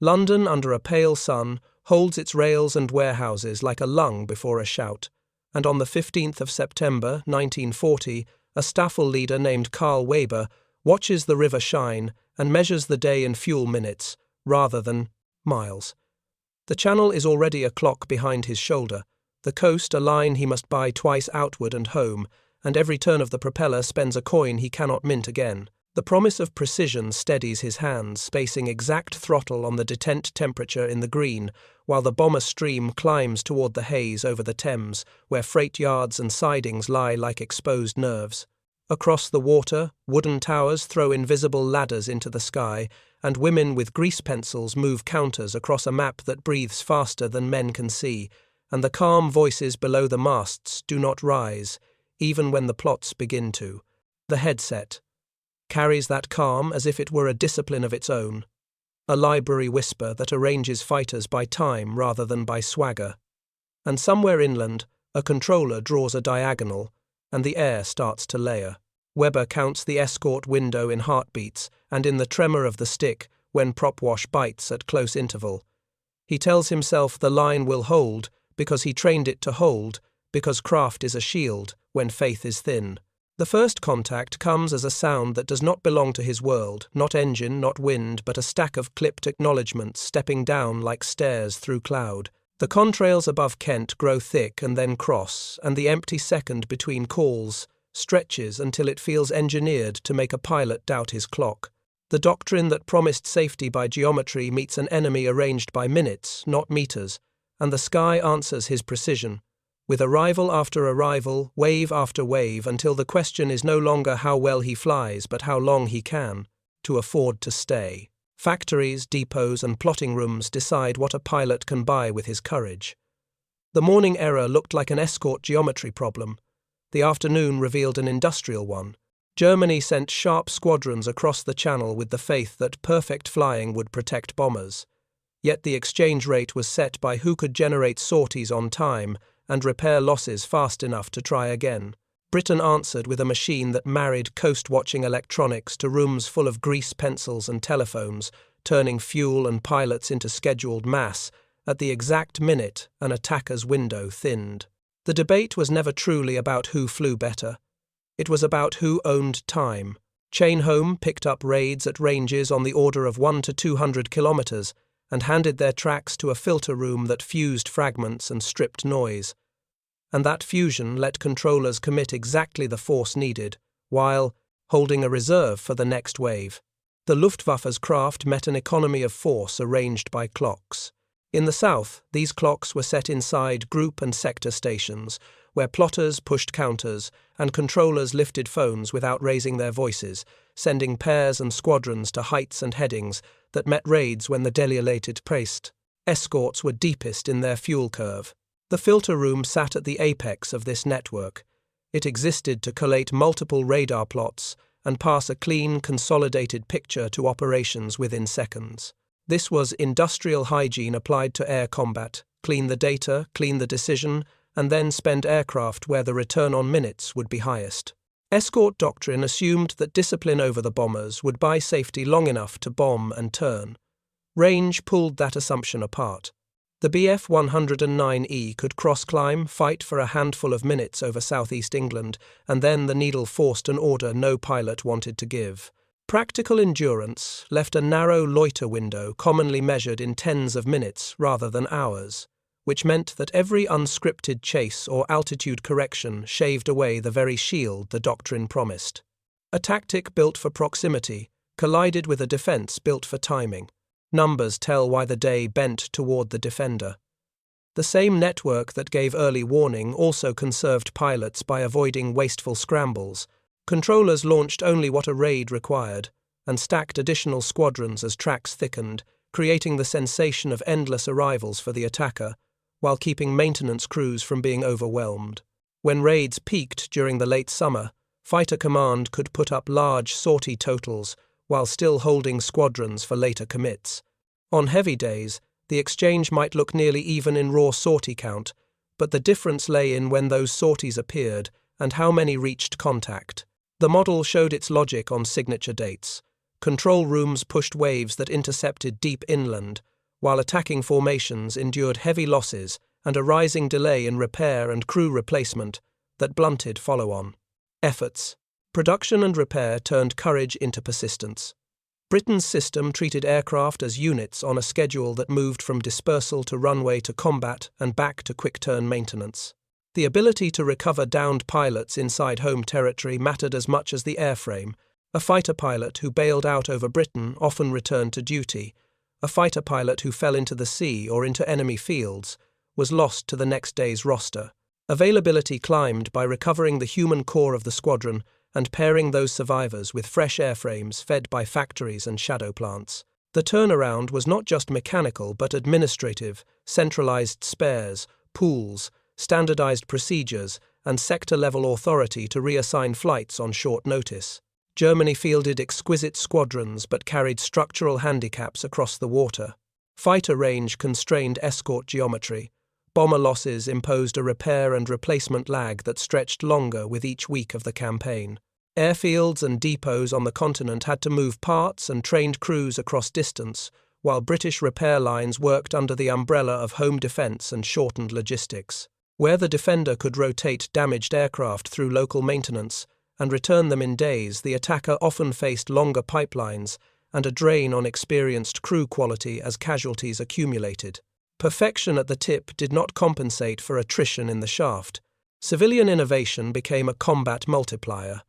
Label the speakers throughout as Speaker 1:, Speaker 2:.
Speaker 1: London, under a pale sun, holds its rails and warehouses like a lung before a shout, and on the 15th of September, 1940, a Staffel leader named Karl watches the river shine and measures the day in fuel minutes, rather than miles. The channel is already a clock behind his shoulder, the coast a line he must buy twice outward and home, and every turn of the propeller spends a coin he cannot mint again. The promise of precision steadies his hands, spacing exact throttle on the detent temperature in the green, while the bomber stream climbs toward the haze over the Thames, where freight yards and sidings lie like exposed nerves. Across the water, wooden towers throw invisible ladders into the sky, and women with grease pencils move counters across a map that breathes faster than men can see, and the calm voices below the masts do not rise, even when the plots begin to. The headset carries that calm as if it were a discipline of its own, a library whisper that arranges fighters by time rather than by swagger. And somewhere inland, a controller draws a diagonal, and the air starts to layer. Weber counts the escort window in heartbeats and in the tremor of the stick when propwash bites at close interval. He tells himself the line will hold because he trained it to hold, because craft is a shield when faith is thin. The first contact comes as a sound that does not belong to his world, not engine, not wind, but a stack of clipped acknowledgements stepping down like stairs through cloud. The contrails above Kent grow thick and then cross, and the empty second between calls stretches until it feels engineered to make a pilot doubt his clock. The doctrine that promised safety by geometry meets an enemy arranged by minutes, not meters, and the sky answers his precision, with arrival after arrival, wave after wave, until the question is no longer how well he flies, but how long he can, to afford to stay. Factories, depots, and plotting rooms decide what a pilot can buy with his courage. The morning error looked like an escort geometry problem. The afternoon revealed an industrial one. Germany sent sharp squadrons across the Channel with the faith that perfect flying would protect bombers. Yet the exchange rate was set by who could generate sorties on time and repair losses fast enough to try again. Britain answered with a machine that married coast-watching electronics to rooms full of grease pencils and telephones, turning fuel and pilots into scheduled mass at the exact minute an attacker's window thinned. The debate was never truly about who flew better. It was about who owned time. Chainholme picked up raids at ranges on the order of 1 to 200 kilometers and handed their tracks to a filter room that fused fragments and stripped noise. And that fusion let controllers commit exactly the force needed, while holding a reserve for the next wave. The Luftwaffe's craft met an economy of force arranged by clocks. In the south, these clocks were set inside group and sector stations, where plotters pushed counters and controllers lifted phones without raising their voices, sending pairs and squadrons to heights and headings that met raids when the delilated pressed. Escorts were deepest in their fuel curve. The filter room sat at the apex of this network. It existed to collate multiple radar plots and pass a clean, consolidated picture to operations within seconds. This was industrial hygiene applied to air combat: clean the data, clean the decision, and then spend aircraft where the return on minutes would be highest. Escort doctrine assumed that discipline over the bombers would buy safety long enough to bomb and turn. Range pulled that assumption apart. The Bf 109E could cross-climb, fight for a handful of minutes over southeast England, and then the needle forced an order no pilot wanted to give. Practical endurance left a narrow loiter window commonly measured in tens of minutes rather than hours, which meant that every unscripted chase or altitude correction shaved away the very shield the doctrine promised. A tactic built for proximity collided with a defense built for timing. Numbers tell why the day bent toward the defender. The same network that gave early warning also conserved pilots by avoiding wasteful scrambles. Controllers launched only what a raid required, and stacked additional squadrons as tracks thickened, creating the sensation of endless arrivals for the attacker, while keeping maintenance crews from being overwhelmed. When raids peaked during the late summer, Fighter Command could put up large sortie totals while still holding squadrons for later commits. On heavy days, the exchange might look nearly even in raw sortie count, but the difference lay in when those sorties appeared and how many reached contact. The model showed its logic on signature dates. Control rooms pushed waves that intercepted deep inland, while attacking formations endured heavy losses and a rising delay in repair and crew replacement that blunted follow-on efforts. Production and repair turned courage into persistence. Britain's system treated aircraft as units on a schedule that moved from dispersal to runway to combat and back to quick-turn maintenance. The ability to recover downed pilots inside home territory mattered as much as the airframe. A fighter pilot who bailed out over Britain often returned to duty. A fighter pilot who fell into the sea or into enemy fields was lost to the next day's roster. Availability climbed by recovering the human core of the squadron and pairing those survivors with fresh airframes fed by factories and shadow plants. The turnaround was not just mechanical but administrative, centralized spares, pools, standardized procedures, and sector-level authority to reassign flights on short notice. Germany fielded exquisite squadrons but carried structural handicaps across the water. Fighter range constrained escort geometry. Bomber losses imposed a repair and replacement lag that stretched longer with each week of the campaign. Airfields and depots on the continent had to move parts and trained crews across distance, while British repair lines worked under the umbrella of home defence and shortened logistics. Where the defender could rotate damaged aircraft through local maintenance and return them in days, the attacker often faced longer pipelines and a drain on experienced crew quality as casualties accumulated. Perfection at the tip did not compensate for attrition in the shaft. Civilian innovation became a combat multiplier.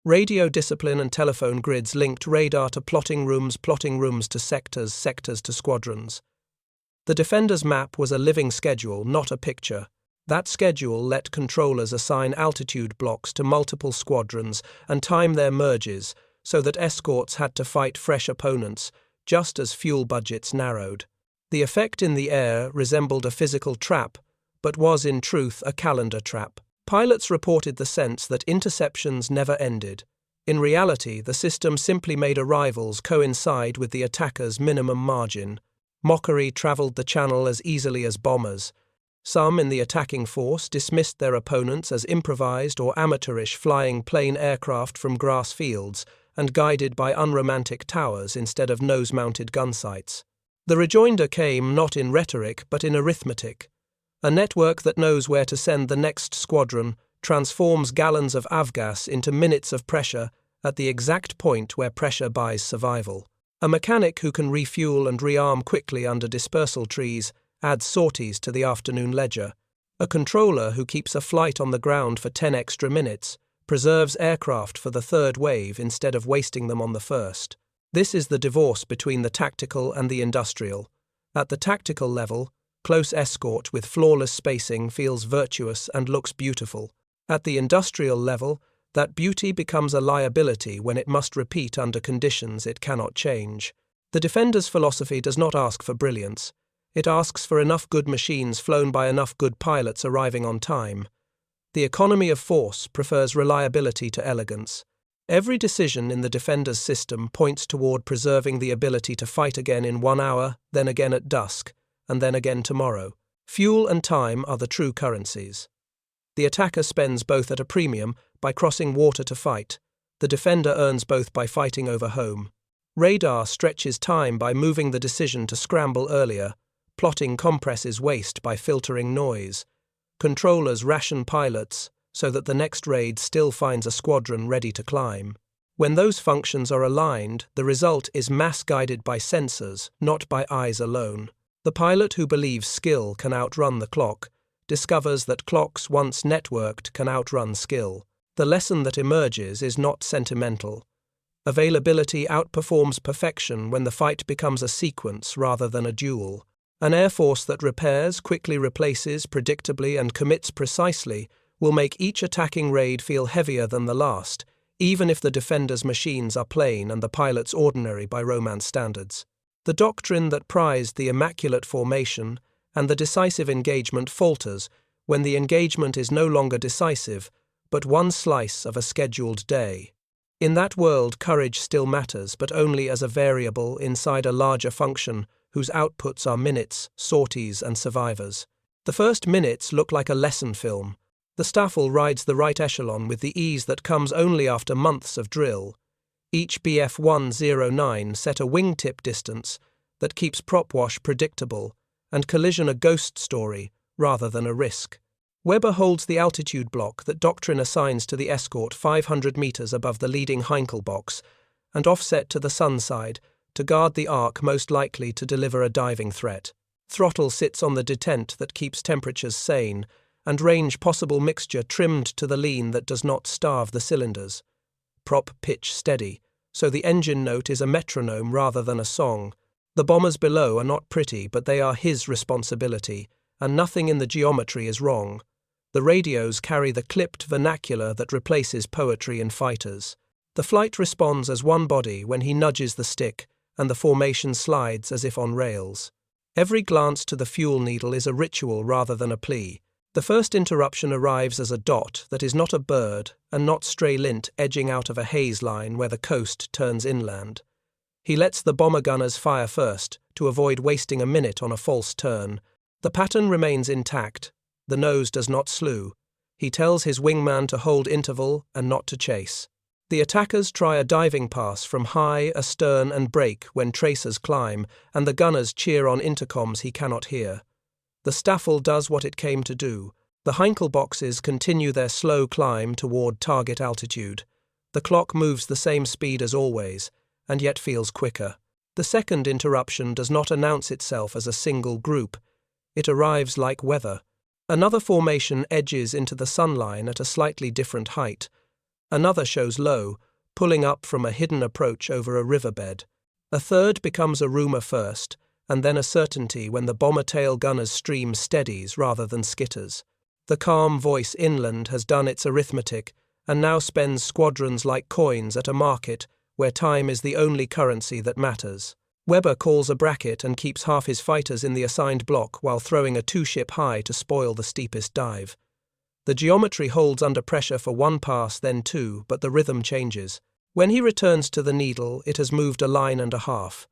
Speaker 1: Radio discipline and telephone grids linked radar to plotting rooms to sectors, sectors to squadrons. The defender's map was a living schedule, not a picture. That schedule let controllers assign altitude blocks to multiple squadrons and time their merges so that escorts had to fight fresh opponents, just as fuel budgets narrowed. The effect in the air resembled a physical trap, but was in truth a calendar trap. Pilots reported the sense that interceptions never ended. In reality, the system simply made arrivals coincide with the attacker's minimum margin. Mockery travelled the channel as easily as bombers. Some in the attacking force dismissed their opponents as improvised or amateurish flying plain aircraft from grass fields and guided by unromantic towers instead of nose-mounted gun sights. The rejoinder came not in rhetoric but in arithmetic. A network that knows where to send the next squadron transforms gallons of avgas into minutes of pressure at the exact point where pressure buys survival. A mechanic who can refuel and rearm quickly under dispersal trees adds sorties to the afternoon ledger. A controller who keeps a flight on the ground for 10 extra minutes preserves aircraft for the third wave instead of wasting them on the first. This is the divorce between the tactical and the industrial. At the tactical level, close escort with flawless spacing feels virtuous and looks beautiful. At the industrial level, that beauty becomes a liability when it must repeat under conditions it cannot change. The defender's philosophy does not ask for brilliance. It asks for enough good machines flown by enough good pilots arriving on time. The economy of force prefers reliability to elegance. Every decision in the defender's system points toward preserving the ability to fight again in 1 hour, then again at dusk, and then again tomorrow. Fuel and time are the true currencies. The attacker spends both at a premium by crossing water to fight. The defender earns both by fighting over home. Radar stretches time by moving the decision to scramble earlier. Plotting compresses waste by filtering noise. Controllers ration pilots so that the next raid still finds a squadron ready to climb. When those functions are aligned, the result is mass guided by sensors, not by eyes alone. The pilot who believes skill can outrun the clock discovers that clocks once networked can outrun skill. The lesson that emerges is not sentimental. Availability outperforms perfection when the fight becomes a sequence rather than a duel. An air force that repairs, quickly replaces, predictably, and commits precisely will make each attacking raid feel heavier than the last, even if the defender's machines are plain and the pilot's ordinary by Romance standards. The doctrine that prized the immaculate formation and the decisive engagement falters when the engagement is no longer decisive, but one slice of a scheduled day. In that world, courage still matters, but only as a variable inside a larger function whose outputs are minutes, sorties, and survivors. The first minutes look like a lesson film. The Staffel rides the right echelon with the ease that comes only after months of drill. Each BF-109 set a wingtip distance that keeps prop wash predictable, and collision a ghost story rather than a risk. Weber holds the altitude block that Doctrine assigns to the escort 500 meters above the leading Heinkel box and offset to the sun side to guard the arc most likely to deliver a diving threat. Throttle sits on the detent that keeps temperatures sane, and range possible mixture trimmed to the lean that does not starve the cylinders. Prop pitch steady, so the engine note is a metronome rather than a song. The bombers below are not pretty, but they are his responsibility, and nothing in the geometry is wrong. The radios carry the clipped vernacular that replaces poetry in fighters. The flight responds as one body when he nudges the stick, and the formation slides as if on rails. Every glance to the fuel needle is a ritual rather than a plea. The first interruption arrives as a dot that is not a bird and not stray lint edging out of a haze line where the coast turns inland. He lets the bomber gunners fire first to avoid wasting a minute on a false turn. The pattern remains intact. The nose does not slew. He tells his wingman to hold interval and not to chase. The attackers try a diving pass from high, astern and brake when tracers climb, and the gunners cheer on intercoms he cannot hear. The Staffel does what it came to do. The Heinkel boxes continue their slow climb toward target altitude. The clock moves the same speed as always, and yet feels quicker. The second interruption does not announce itself as a single group. It arrives like weather. Another formation edges into the sunline at a slightly different height. Another shows low, pulling up from a hidden approach over a riverbed. A third becomes a rumour first, and then a certainty when the bomber tail gunner's stream steadies rather than skitters. The calm voice inland has done its arithmetic, and now spends squadrons like coins at a market where time is the only currency that matters. Weber calls a bracket and keeps half his fighters in the assigned block while throwing a two-ship high to spoil the steepest dive. The geometry holds under pressure for one pass, then two, but the rhythm changes. When he returns to the needle, it has moved a line and a half.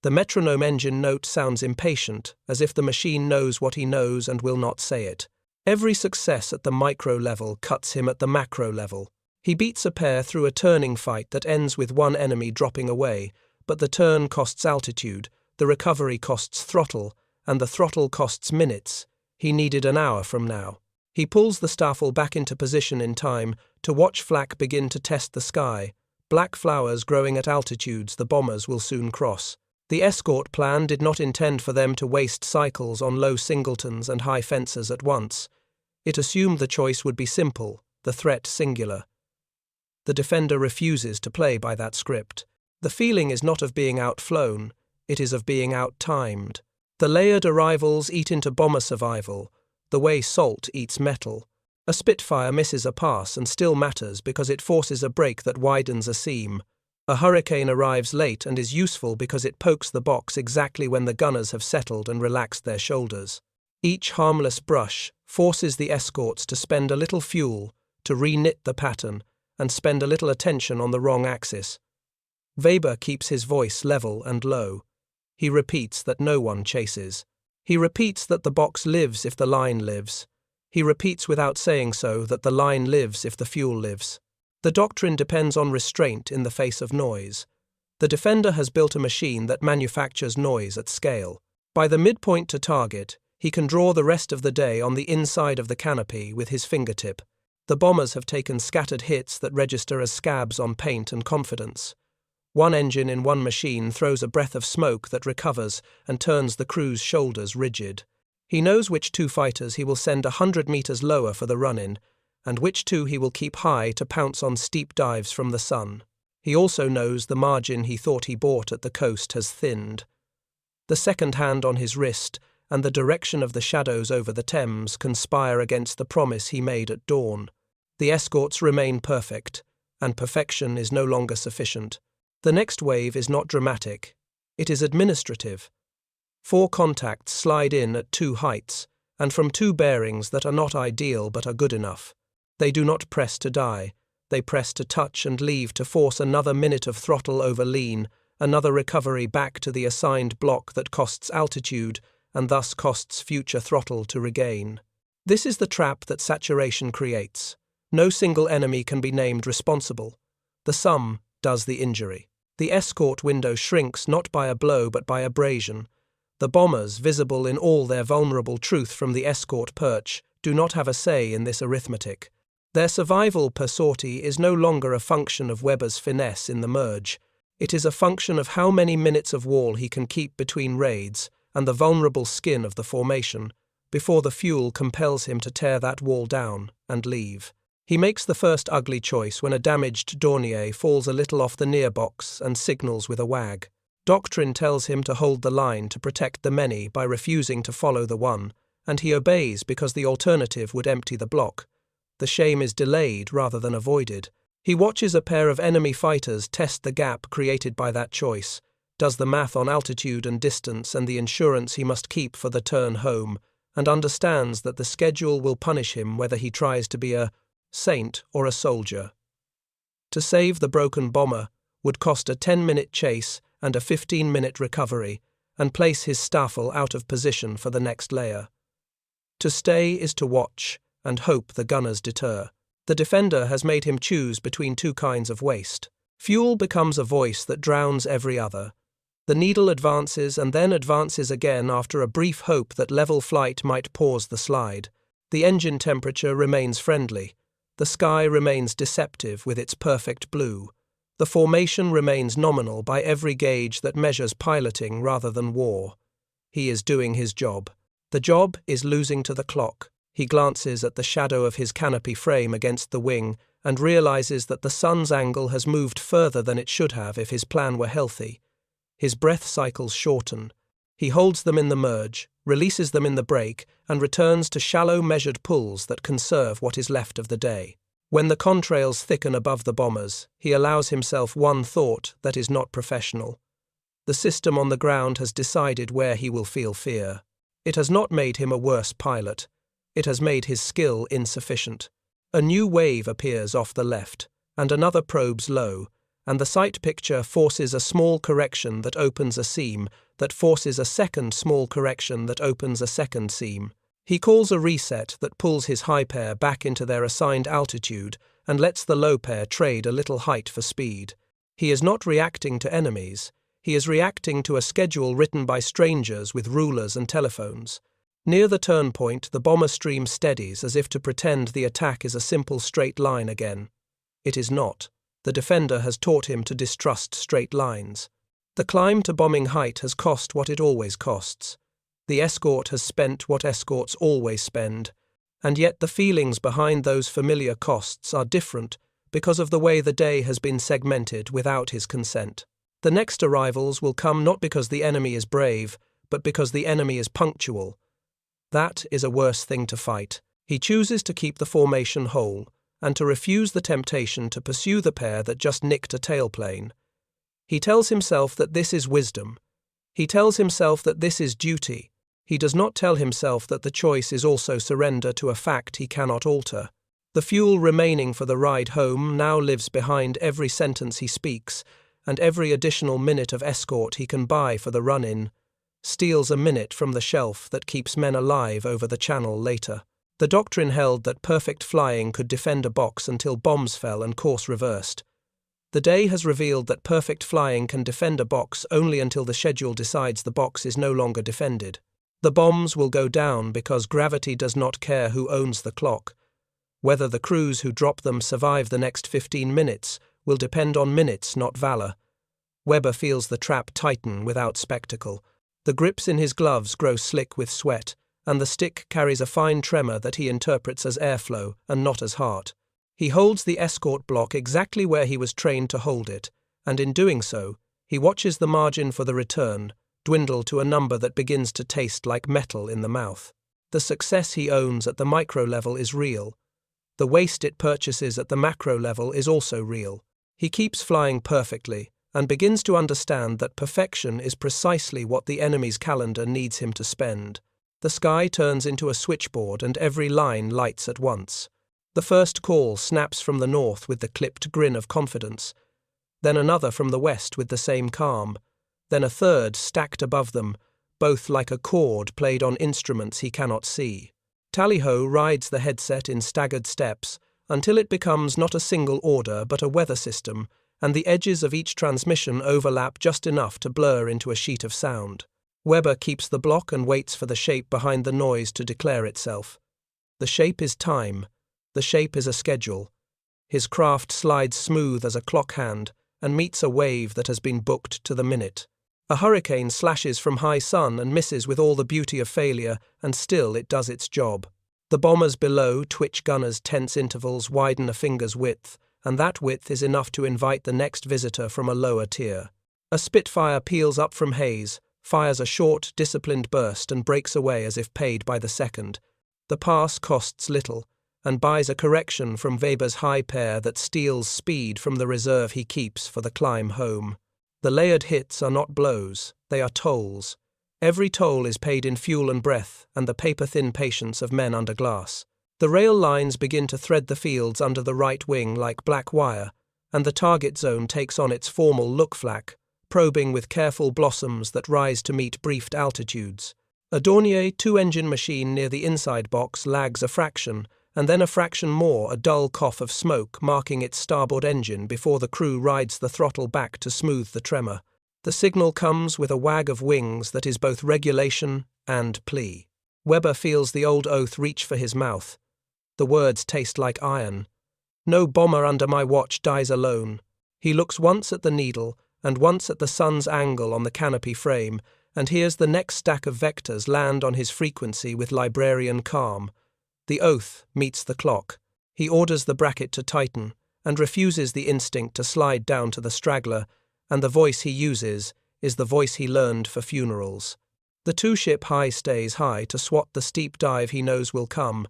Speaker 1: The metronome engine note sounds impatient, as if the machine knows what he knows and will not say it. Every success at the micro level cuts him at the macro level. He beats a pair through a turning fight that ends with one enemy dropping away, but the turn costs altitude, the recovery costs throttle, and the throttle costs minutes. He needed an hour from now. He pulls the Staffel back into position in time to watch flak begin to test the sky. Black flowers growing at altitudes the bombers will soon cross. The escort plan did not intend for them to waste cycles on low singletons and high fences at once. It assumed the choice would be simple, the threat singular. The defender refuses to play by that script. The feeling is not of being outflown, it is of being out-timed. The layered arrivals eat into bomber survival, the way salt eats metal. A Spitfire misses a pass and still matters because it forces a break that widens a seam. A Hurricane arrives late and is useful because it pokes the box exactly when the gunners have settled and relaxed their shoulders. Each harmless brush forces the escorts to spend a little fuel, to re-knit the pattern, and spend a little attention on the wrong axis. Weber keeps his voice level and low. He repeats that no one chases. He repeats that the box lives if the line lives. He repeats without saying so that the line lives if the fuel lives. The doctrine depends on restraint in the face of noise. The defender has built a machine that manufactures noise at scale. By the midpoint to target, he can draw the rest of the day on the inside of the canopy with his fingertip. The bombers have taken scattered hits that register as scabs on paint and confidence. One engine in one machine throws a breath of smoke that recovers and turns the crew's shoulders rigid. He knows which two fighters he will send 100 meters lower for the run-in, and which two he will keep high to pounce on steep dives from the sun. He also knows the margin he thought he bought at the coast has thinned. The second hand on his wrist and the direction of the shadows over the Thames conspire against the promise he made at dawn. The escorts remain perfect, and perfection is no longer sufficient. The next wave is not dramatic. It is administrative. 4 contacts slide in at 2 heights, and from 2 bearings that are not ideal but are good enough. They do not press to die. They press to touch and leave to force another minute of throttle over lean, another recovery back to the assigned block that costs altitude and thus costs future throttle to regain. This is the trap that saturation creates. No single enemy can be named responsible. The sum does the injury. The escort window shrinks not by a blow but by abrasion. The bombers, visible in all their vulnerable truth from the escort perch, do not have a say in this arithmetic. Their survival per sortie is no longer a function of Weber's finesse in the merge. It is a function of how many minutes of wall he can keep between raids and the vulnerable skin of the formation, before the fuel compels him to tear that wall down and leave. He makes the first ugly choice when a damaged Dornier falls a little off the near box and signals with a wag. Doctrine tells him to hold the line to protect the many by refusing to follow the one, and he obeys because the alternative would empty the block. The shame is delayed rather than avoided. He watches a pair of enemy fighters test the gap created by that choice, does the math on altitude and distance and the insurance he must keep for the turn home, and understands that the schedule will punish him whether he tries to be a saint or a soldier. To save the broken bomber would cost a 10-minute chase and a 15-minute recovery, and place his Staffel out of position for the next layer. To stay is to watch, and hope the gunners deter. The defender has made him choose between two kinds of waste. Fuel becomes a voice that drowns every other. The needle advances and then advances again after a brief hope that level flight might pause the slide. The engine temperature remains friendly. The sky remains deceptive with its perfect blue. The formation remains nominal by every gauge that measures piloting rather than war. He is doing his job. The job is losing to the clock. He glances at the shadow of his canopy frame against the wing and realizes that the sun's angle has moved further than it should have if his plan were healthy. His breath cycles shorten. He holds them in the merge, releases them in the brake, and returns to shallow measured pulls that conserve what is left of the day. When the contrails thicken above the bombers, he allows himself one thought that is not professional. The system on the ground has decided where he will feel fear. It has not made him a worse pilot. It has made his skill insufficient. A new wave appears off the left, and another probes low, and the sight picture forces a small correction that opens a seam, that forces a second small correction that opens a second seam. He calls a reset that pulls his high pair back into their assigned altitude and lets the low pair trade a little height for speed. He is not reacting to enemies. He is reacting to a schedule written by strangers with rulers and telephones. Near the turn point, the bomber stream steadies as if to pretend the attack is a simple straight line again. It is not. The defender has taught him to distrust straight lines. The climb to bombing height has cost what it always costs. The escort has spent what escorts always spend, and yet the feelings behind those familiar costs are different because of the way the day has been segmented without his consent. The next arrivals will come not because the enemy is brave, but because the enemy is punctual. That is a worse thing to fight. He chooses to keep the formation whole, and to refuse the temptation to pursue the pair that just nicked a tailplane. He tells himself that this is wisdom. He tells himself that this is duty. He does not tell himself that the choice is also surrender to a fact he cannot alter. The fuel remaining for the ride home now lives behind every sentence he speaks, and every additional minute of escort he can buy for the run-in steals a minute from the shelf that keeps men alive over the channel later. The doctrine held that perfect flying could defend a box until bombs fell and course reversed. The day has revealed that perfect flying can defend a box only until the schedule decides the box is no longer defended. The bombs will go down because gravity does not care who owns the clock. Whether the crews who drop them survive the next 15 minutes will depend on minutes, not valor. Weber feels the trap tighten without spectacle. The grips in his gloves grow slick with sweat, and the stick carries a fine tremor that he interprets as airflow and not as heart. He holds the escort block exactly where he was trained to hold it, and in doing so, he watches the margin for the return dwindle to a number that begins to taste like metal in the mouth. The success he owns at the micro level is real. The waste it purchases at the macro level is also real. He keeps flying perfectly, and begins to understand that perfection is precisely what the enemy's calendar needs him to spend. The sky turns into a switchboard and every line lights at once. The first call snaps from the north with the clipped grin of confidence, then another from the west with the same calm, then a third stacked above them, both like a chord played on instruments he cannot see. Tally-ho rides the headset in staggered steps until it becomes not a single order but a weather system, and the edges of each transmission overlap just enough to blur into a sheet of sound. Weber keeps the block and waits for the shape behind the noise to declare itself. The shape is time. The shape is a schedule. His craft slides smooth as a clock hand and meets a wave that has been booked to the minute. A hurricane slashes from high sun and misses with all the beauty of failure, and still it does its job. The bombers below twitch gunners' tense intervals widen a finger's width, and that width is enough to invite the next visitor from a lower tier. A Spitfire peels up from haze, fires a short, disciplined burst and breaks away as if paid by the second. The pass costs little, and buys a correction from Weber's high pair that steals speed from the reserve he keeps for the climb home. The layered hits are not blows, they are tolls. Every toll is paid in fuel and breath and the paper-thin patience of men under glass. The rail lines begin to thread the fields under the right wing like black wire, and the target zone takes on its formal look flak, probing with careful blossoms that rise to meet briefed altitudes. A Dornier two-engine machine near the inside box lags a fraction, and then a fraction more, a dull cough of smoke marking its starboard engine before the crew rides the throttle back to smooth the tremor. The signal comes with a wag of wings that is both regulation and plea. Weber feels the old oath reach for his mouth. The words taste like iron. No bomber under my watch dies alone. He looks once at the needle and once at the sun's angle on the canopy frame, and hears the next stack of vectors land on his frequency with librarian calm. The oath meets the clock. He orders the bracket to tighten, and refuses the instinct to slide down to the straggler, and the voice he uses is the voice he learned for funerals. The two-ship high stays high to swat the steep dive he knows will come.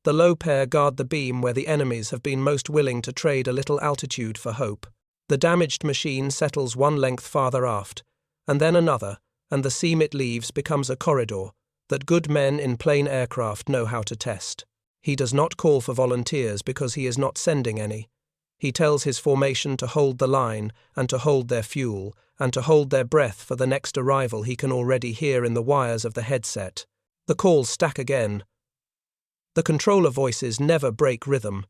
Speaker 1: The low pair guard the beam where the enemies have been most willing to trade a little altitude for hope. The damaged machine settles one length farther aft, and then another, and the seam it leaves becomes a corridor that good men in plain aircraft know how to test. He does not call for volunteers because he is not sending any. He tells his formation to hold the line and to hold their fuel and to hold their breath for the next arrival he can already hear in the wires of the headset. The calls stack again. The controller voices never break rhythm.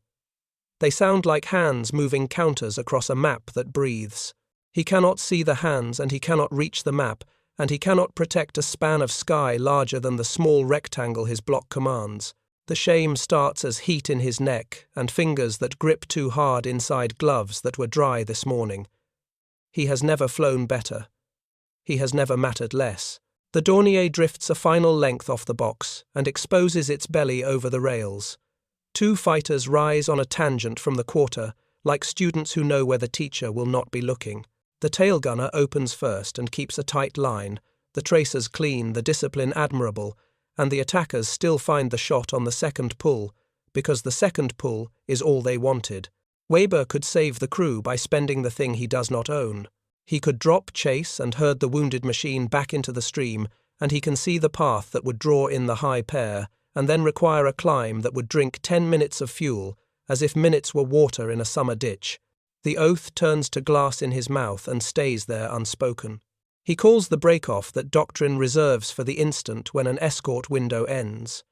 Speaker 1: They sound like hands moving counters across a map that breathes. He cannot see the hands and he cannot reach the map, and he cannot protect a span of sky larger than the small rectangle his block commands. The shame starts as heat in his neck and fingers that grip too hard inside gloves that were dry this morning. He has never flown better. He has never mattered less. The Dornier drifts a final length off the box and exposes its belly over the rails. Two fighters rise on a tangent from the quarter, like students who know where the teacher will not be looking. The tail gunner opens first and keeps a tight line, the tracers clean, the discipline admirable, and the attackers still find the shot on the second pull, because the second pull is all they wanted. Weber could save the crew by spending the thing he does not own. He could drop chase and herd the wounded machine back into the stream, and he can see the path that would draw in the high pair, and then require a climb that would drink 10 minutes of fuel, as if minutes were water in a summer ditch. The oath turns to glass in his mouth and stays there unspoken. He calls the break-off that doctrine reserves for the instant when an escort window ends.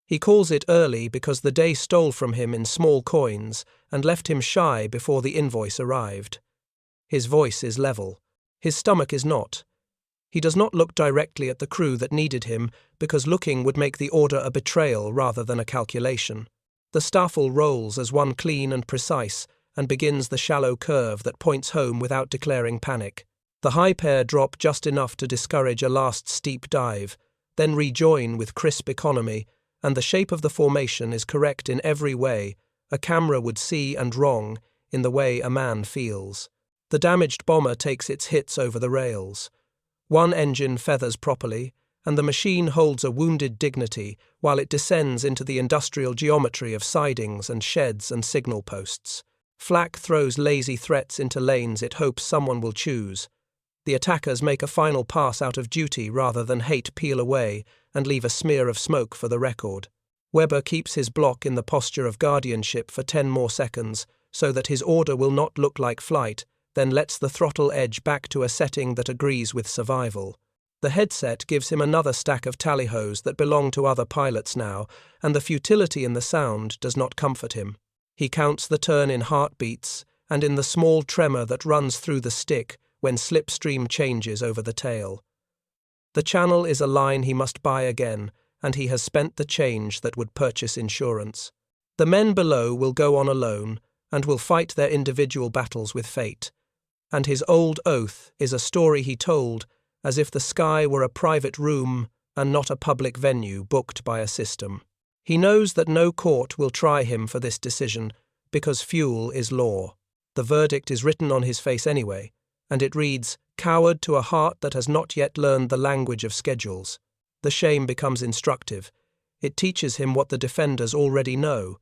Speaker 1: He calls it early because the day stole from him in small coins and left him shy before the invoice arrived. His voice is level. His stomach is not. He does not look directly at the crew that needed him because looking would make the order a betrayal rather than a calculation. The staffel rolls as one clean and precise, and begins the shallow curve that points home without declaring panic. The high pair drop just enough to discourage a last steep dive, then rejoin with crisp economy, and the shape of the formation is correct in every way a camera would see and wrong in the way a man feels. The damaged bomber takes its hits over the rails. One engine feathers properly, and the machine holds a wounded dignity while it descends into the industrial geometry of sidings and sheds and signal posts. Flak throws lazy threats into lanes it hopes someone will choose. The attackers make a final pass out of duty rather than hate peel away and leave a smear of smoke for the record. Weber keeps his block in the posture of guardianship for 10 more seconds so that his order will not look like flight, then lets the throttle edge back to a setting that agrees with survival. The headset gives him another stack of tallyhos that belong to other pilots now, and the futility in the sound does not comfort him. He counts the turn in heartbeats and in the small tremor that runs through the stick when slipstream changes over the tail. The channel is a line he must buy again, and he has spent the change that would purchase insurance. The men below will go on alone, and will fight their individual battles with fate. And his old oath is a story he told, as if the sky were a private room and not a public venue booked by a system. He knows that no court will try him for this decision, because fuel is law. The verdict is written on his face anyway, and it reads, "Coward to a heart that has not yet learned the language of schedules." The shame becomes instructive. It teaches him what the defenders already know.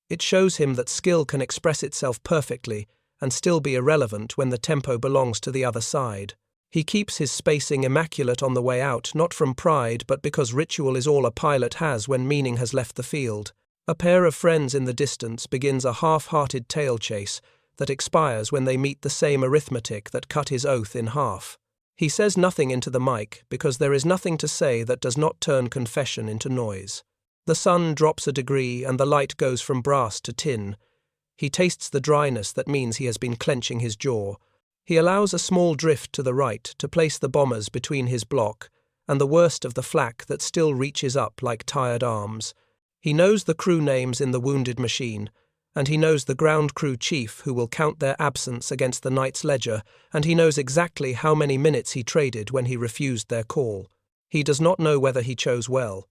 Speaker 1: It shows him that skill can express itself perfectly and still be irrelevant when the tempo belongs to the other side. He keeps his spacing immaculate on the way out, not from pride, but because ritual is all a pilot has when meaning has left the field. A pair of friends in the distance begins a half-hearted tail chase that expires when they meet the same arithmetic that cut his oath in half. He says nothing into the mic because there is nothing to say that does not turn confession into noise. The sun drops a degree and the light goes from brass to tin. He tastes the dryness that means he has been clenching his jaw. He allows a small drift to the right to place the bombers between his block and the worst of the flak that still reaches up like tired arms. He knows the crew names in the wounded machine, and he knows the ground crew chief who will count their absence against the night's ledger, and he knows exactly how many minutes he traded when he refused their call. He does not know whether he chose well.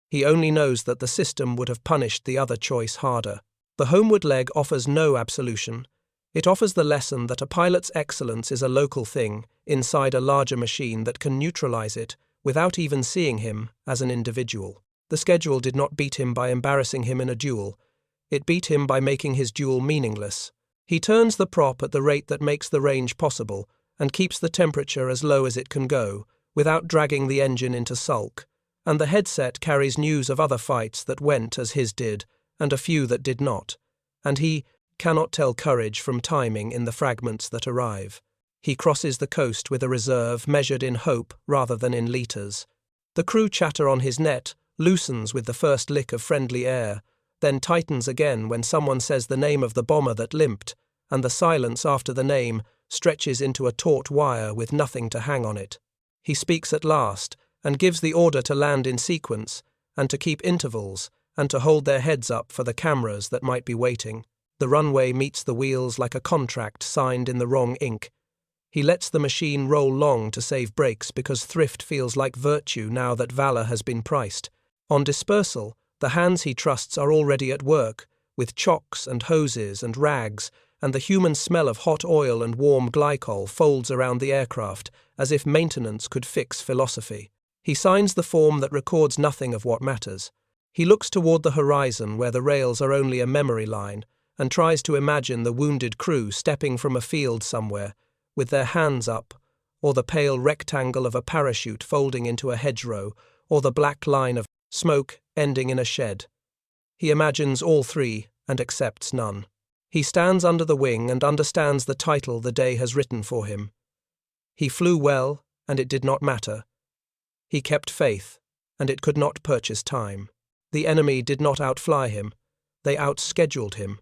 Speaker 1: He only knows that the system would have punished the other choice harder. The homeward leg offers no absolution. It offers the lesson that a pilot's excellence is a local thing inside a larger machine that can neutralize it without even seeing him as an individual. The schedule did not beat him by embarrassing him in a duel. It beat him by making his duel meaningless. He turns the prop at the rate that makes the range possible and keeps the temperature as low as it can go without dragging the engine into sulk, and the headset carries news of other fights that went as his did and a few that did not, and he cannot tell courage from timing in the fragments that arrive. He crosses the coast with a reserve measured in hope rather than in litres. The crew chatter on his net loosens with the first lick of friendly air, then tightens again when someone says the name of the bomber that limped, and the silence after the name stretches into a taut wire with nothing to hang on it. He speaks at last, and gives the order to land in sequence, and to keep intervals, and to hold their heads up for the cameras that might be waiting. The runway meets the wheels like a contract signed in the wrong ink. He lets the machine roll long to save brakes because thrift feels like virtue now that valor has been priced. On dispersal, the hands he trusts are already at work, with chocks and hoses and rags, and the human smell of hot oil and warm glycol folds around the aircraft as if maintenance could fix philosophy. He signs the form that records nothing of what matters. He looks toward the horizon where the rails are only a memory line and tries to imagine the wounded crew stepping from a field somewhere, with their hands up, or the pale rectangle of a parachute folding into a hedgerow, or the black line of smoke ending in a shed. He imagines all three and accepts none. He stands under the wing and understands the title the day has written for him. He flew well, and it did not matter. He kept faith, and it could not purchase time. The enemy did not outfly him. They outscheduled him.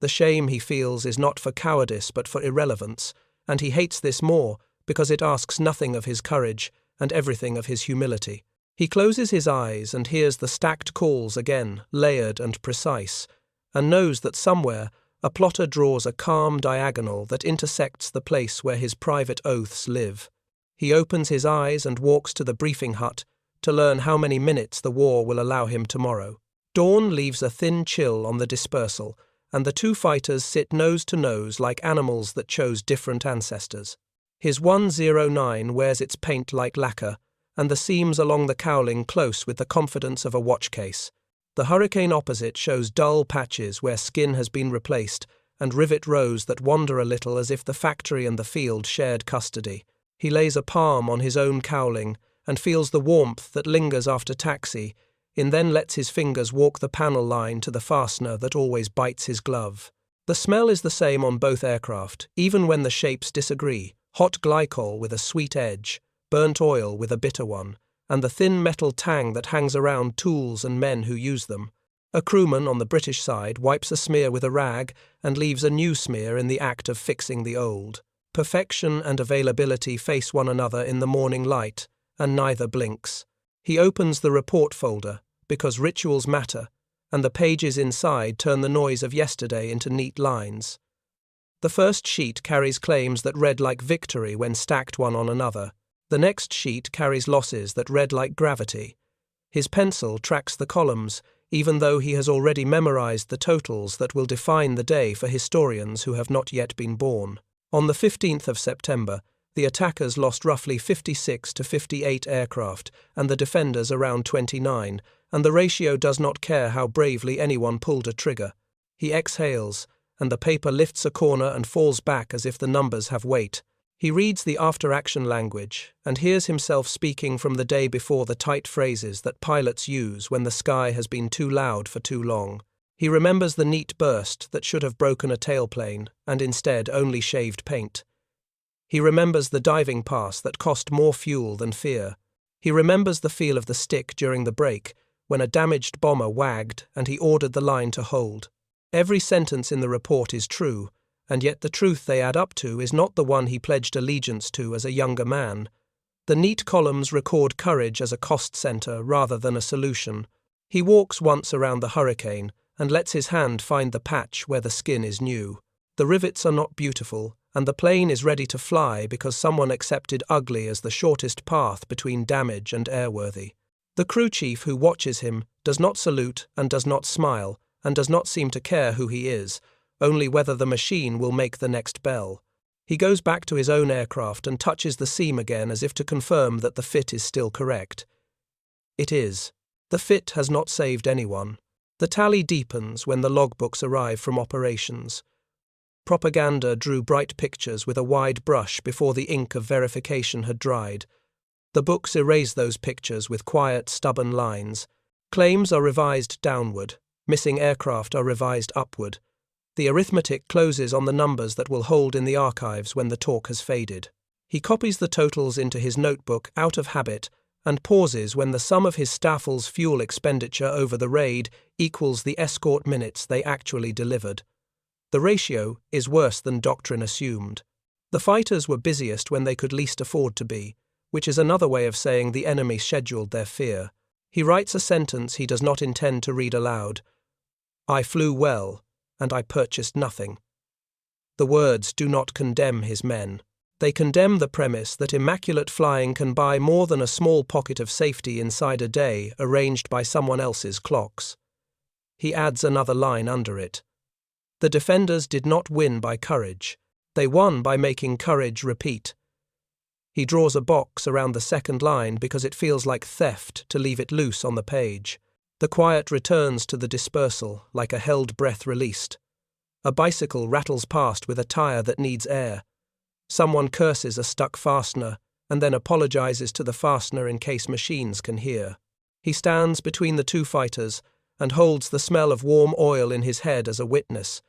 Speaker 1: The shame he feels is not for cowardice but for irrelevance, and he hates this more because it asks nothing of his courage and everything of his humility. He closes his eyes and hears the stacked calls again, layered and precise, and knows that somewhere a plotter draws a calm diagonal that intersects the place where his private oaths live. He opens his eyes and walks to the briefing hut to learn how many minutes the war will allow him tomorrow. Dawn leaves a thin chill on the dispersal, and the two fighters sit nose to nose like animals that chose different ancestors. His 109 wears its paint like lacquer, and the seams along the cowling close with the confidence of a watch case. The hurricane opposite shows dull patches where skin has been replaced and rivet rows that wander a little as if the factory and the field shared custody. He lays a palm on his own cowling and feels the warmth that lingers after taxi, and then lets his fingers walk the panel line to the fastener that always bites his glove. The smell is the same on both aircraft, even when the shapes disagree. Hot glycol with a sweet edge, burnt oil with a bitter one, and the thin metal tang that hangs around tools and men who use them. A crewman on the British side wipes a smear with a rag and leaves a new smear in the act of fixing the old. Perfection and availability face one another in the morning light, and neither blinks. He opens the report folder, because rituals matter, and the pages inside turn the noise of yesterday into neat lines. The first sheet carries claims that read like victory when stacked one on another. The next sheet carries losses that read like gravity. His pencil tracks the columns, even though he has already memorized the totals that will define the day for historians who have not yet been born. On the 15th of September, the attackers lost roughly 56 to 58 aircraft, and the defenders around 29, and the ratio does not care how bravely anyone pulled a trigger. He exhales, and the paper lifts a corner and falls back as if the numbers have weight. He reads the after-action language, and hears himself speaking from the day before the tight phrases that pilots use when the sky has been too loud for too long. He remembers the neat burst that should have broken a tailplane, and instead only shaved paint. He remembers the diving pass that cost more fuel than fear. He remembers the feel of the stick during the break, when a damaged bomber wagged and he ordered the line to hold. Every sentence in the report is true, and yet the truth they add up to is not the one he pledged allegiance to as a younger man. The neat columns record courage as a cost center rather than a solution. He walks once around the hurricane and lets his hand find the patch where the skin is new. The rivets are not beautiful, and the plane is ready to fly because someone accepted ugly as the shortest path between damage and airworthy. The crew chief who watches him does not salute and does not smile and does not seem to care who he is, only whether the machine will make the next bell. He goes back to his own aircraft and touches the seam again as if to confirm that the fit is still correct. It is. The fit has not saved anyone. The tally deepens when the logbooks arrive from operations. Propaganda drew bright pictures with a wide brush before the ink of verification had dried. The books erase those pictures with quiet, stubborn lines. Claims are revised downward. Missing aircraft are revised upward. The arithmetic closes on the numbers that will hold in the archives when the talk has faded. He copies the totals into his notebook out of habit and pauses when the sum of his staffels' fuel expenditure over the raid equals the escort minutes they actually delivered. The ratio is worse than doctrine assumed. The fighters were busiest when they could least afford to be, which is another way of saying the enemy scheduled their fear. He writes a sentence he does not intend to read aloud. I flew well, and I purchased nothing. The words do not condemn his men. They condemn the premise that immaculate flying can buy more than a small pocket of safety inside a day arranged by someone else's clocks. He adds another line under it. The defenders did not win by courage. They won by making courage repeat. He draws a box around the second line because it feels like theft to leave it loose on the page. The quiet returns to the dispersal like a held breath released. A bicycle rattles past with a tire that needs air. Someone curses a stuck fastener and then apologizes to the fastener in case machines can hear. He stands between the two fighters and holds the smell of warm oil in his head as a witness.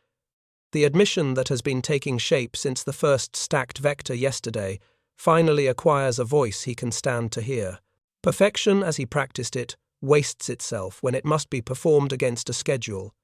Speaker 1: The admission that has been taking shape since the first stacked vector yesterday finally acquires a voice he can stand to hear. Perfection, as he practiced it, wastes itself when it must be performed against a schedule.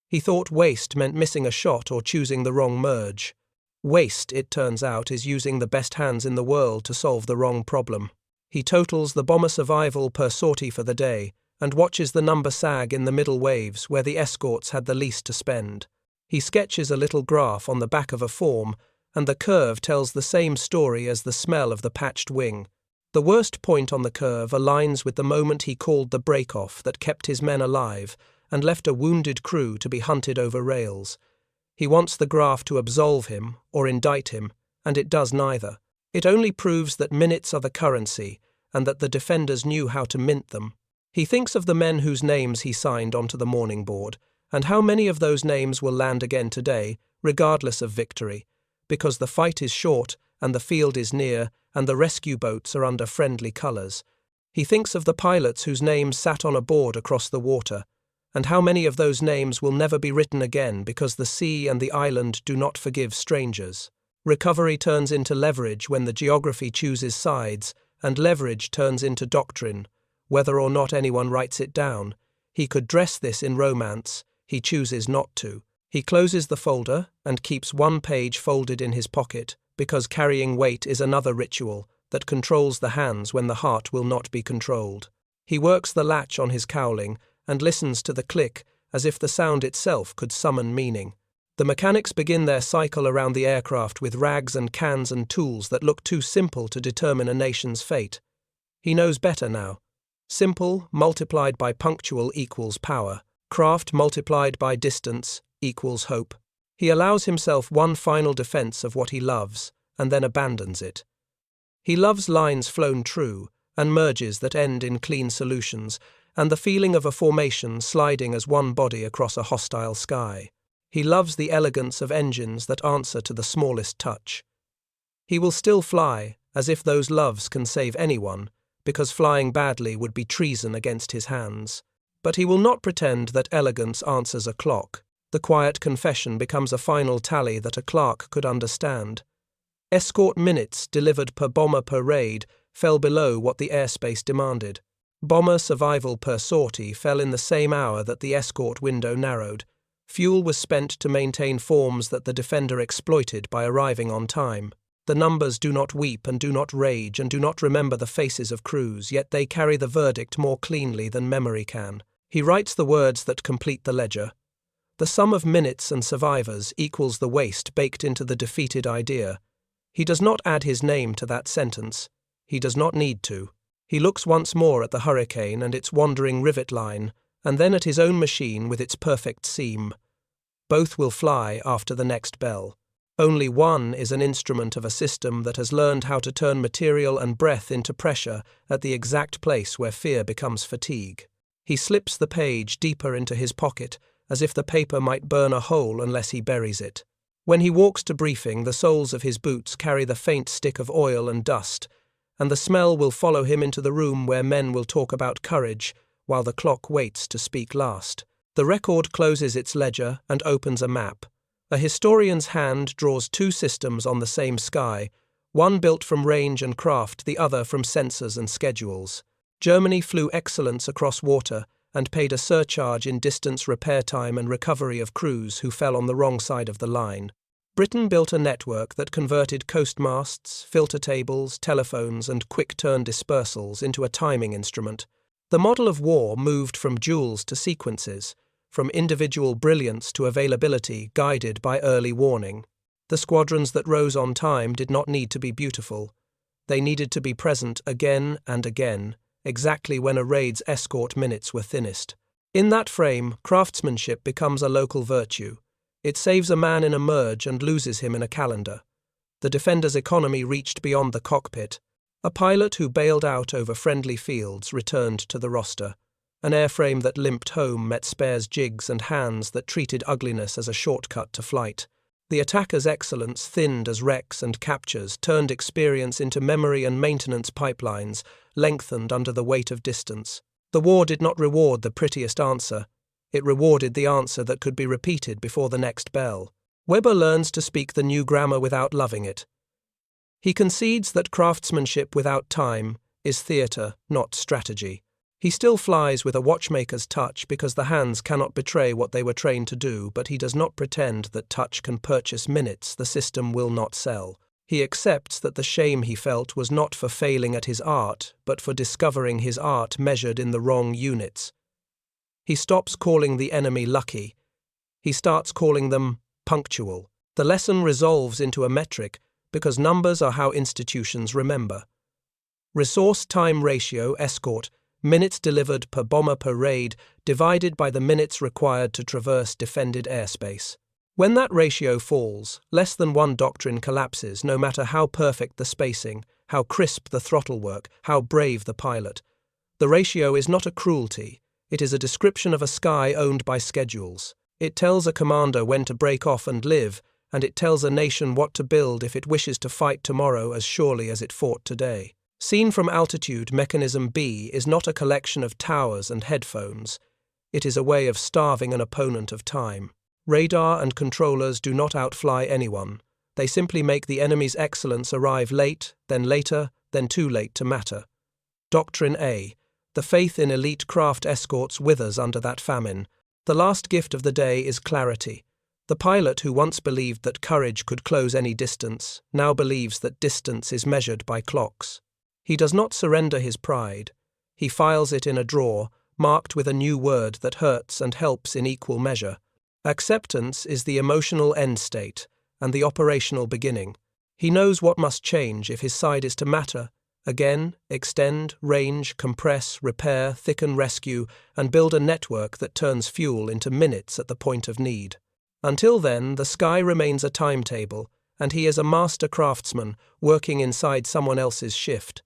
Speaker 1: He thought waste meant missing a shot or choosing the wrong merge. Waste, it turns out, is using the best hands in the world to solve the wrong problem. He totals the bomber survival per sortie for the day and watches the number sag in the middle waves where the escorts had the least to spend. He sketches a little graph on the back of a form, and the curve tells the same story as the smell of the patched wing. The worst point on the curve aligns with the moment he called the break-off that kept his men alive and left a wounded crew to be hunted over rails. He wants the graph to absolve him or indict him, and it does neither. It only proves that minutes are the currency and that the defenders knew how to mint them. He thinks of the men whose names he signed onto the morning board, and how many of those names will land again today, regardless of victory, because the fight is short and the field is near and the rescue boats are under friendly colours. He thinks of the pilots whose names sat on a board across the water, and how many of those names will never be written again because the sea and the island do not forgive strangers. Recovery turns into leverage when the geography chooses sides, and leverage turns into doctrine, whether or not anyone writes it down. He could dress this in romance, he chooses not to. He closes the folder and keeps one page folded in his pocket, because carrying weight is another ritual that controls the hands when the heart will not be controlled. He works the latch on his cowling and listens to the click as if the sound itself could summon meaning. The mechanics begin their cycle around the aircraft with rags and cans and tools that look too simple to determine a nation's fate. He knows better now. Simple multiplied by punctual equals power. Craft multiplied by distance equals hope. He allows himself one final defense of what he loves and then abandons it. He loves lines flown true and merges that end in clean solutions and the feeling of a formation sliding as one body across a hostile sky. He loves the elegance of engines that answer to the smallest touch. He will still fly as if those loves can save anyone, because flying badly would be treason against his hands. But he will not pretend that elegance answers a clock. The quiet confession becomes a final tally that a clerk could understand. Escort minutes delivered per bomber per raid fell below what the airspace demanded. Bomber survival per sortie fell in the same hour that the escort window narrowed. Fuel was spent to maintain forms that the defender exploited by arriving on time. The numbers do not weep and do not rage and do not remember the faces of crews, yet they carry the verdict more cleanly than memory can. He writes the words that complete the ledger. The sum of minutes and survivors equals the waste baked into the defeated idea. He does not add his name to that sentence. He does not need to. He looks once more at the hurricane and its wandering rivet line, and then at his own machine with its perfect seam. Both will fly after the next bell. Only one is an instrument of a system that has learned how to turn material and breath into pressure at the exact place where fear becomes fatigue. He slips the page deeper into his pocket, as if the paper might burn a hole unless he buries it. When he walks to briefing, the soles of his boots carry the faint stick of oil and dust, and the smell will follow him into the room where men will talk about courage, while the clock waits to speak last. The record closes its ledger and opens a map. A historian's hand draws two systems on the same sky, one built from range and craft, the other from sensors and schedules. Germany flew excellence across water and paid a surcharge in distance repair time and recovery of crews who fell on the wrong side of the line. Britain built a network that converted coastmasts, filter tables, telephones, and quick-turn dispersals into a timing instrument. The model of war moved from duels to sequences, from individual brilliance to availability, guided by early warning. The squadrons that rose on time did not need to be beautiful. They needed to be present again and again, exactly when a raid's escort minutes were thinnest. In that frame, craftsmanship becomes a local virtue. It saves a man in a merge and loses him in a calendar. The defender's economy reached beyond the cockpit. A pilot who bailed out over friendly fields returned to the roster. An airframe that limped home met spares jigs and hands that treated ugliness as a shortcut to flight. The attacker's excellence thinned as wrecks and captures, turned experience into memory and maintenance pipelines, lengthened under the weight of distance. The war did not reward the prettiest answer. It rewarded the answer that could be repeated before the next bell. Weber learns to speak the new grammar without loving it. He concedes that craftsmanship without time is theatre, not strategy. He still flies with a watchmaker's touch because the hands cannot betray what they were trained to do, but he does not pretend that touch can purchase minutes the system will not sell. He accepts that the shame he felt was not for failing at his art, but for discovering his art measured in the wrong units. He stops calling the enemy lucky. He starts calling them punctual. The lesson resolves into a metric because numbers are how institutions remember. Resource-time ratio, escort, minutes delivered per bomber per raid, divided by the minutes required to traverse defended airspace. When that ratio falls, less than one doctrine collapses, no matter how perfect the spacing, how crisp the throttle work, how brave the pilot. The ratio is not a cruelty. It is a description of a sky owned by schedules. It tells a commander when to break off and live, and it tells a nation what to build if it wishes to fight tomorrow as surely as it fought today. Seen from altitude, Mechanism B is not a collection of towers and headphones. It is a way of starving an opponent of time. Radar and controllers do not outfly anyone. They simply make the enemy's excellence arrive late, then later, then too late to matter. Doctrine A. The faith in elite craft escorts withers under that famine. The last gift of the day is clarity. The pilot who once believed that courage could close any distance now believes that distance is measured by clocks. He does not surrender his pride. He files it in a drawer, marked with a new word that hurts and helps in equal measure. Acceptance is the emotional end state and the operational beginning. He knows what must change if his side is to matter. Again, extend, range, compress, repair, thicken, rescue, and build a network that turns fuel into minutes at the point of need. Until then, the sky remains a timetable, and he is a master craftsman working inside someone else's shift.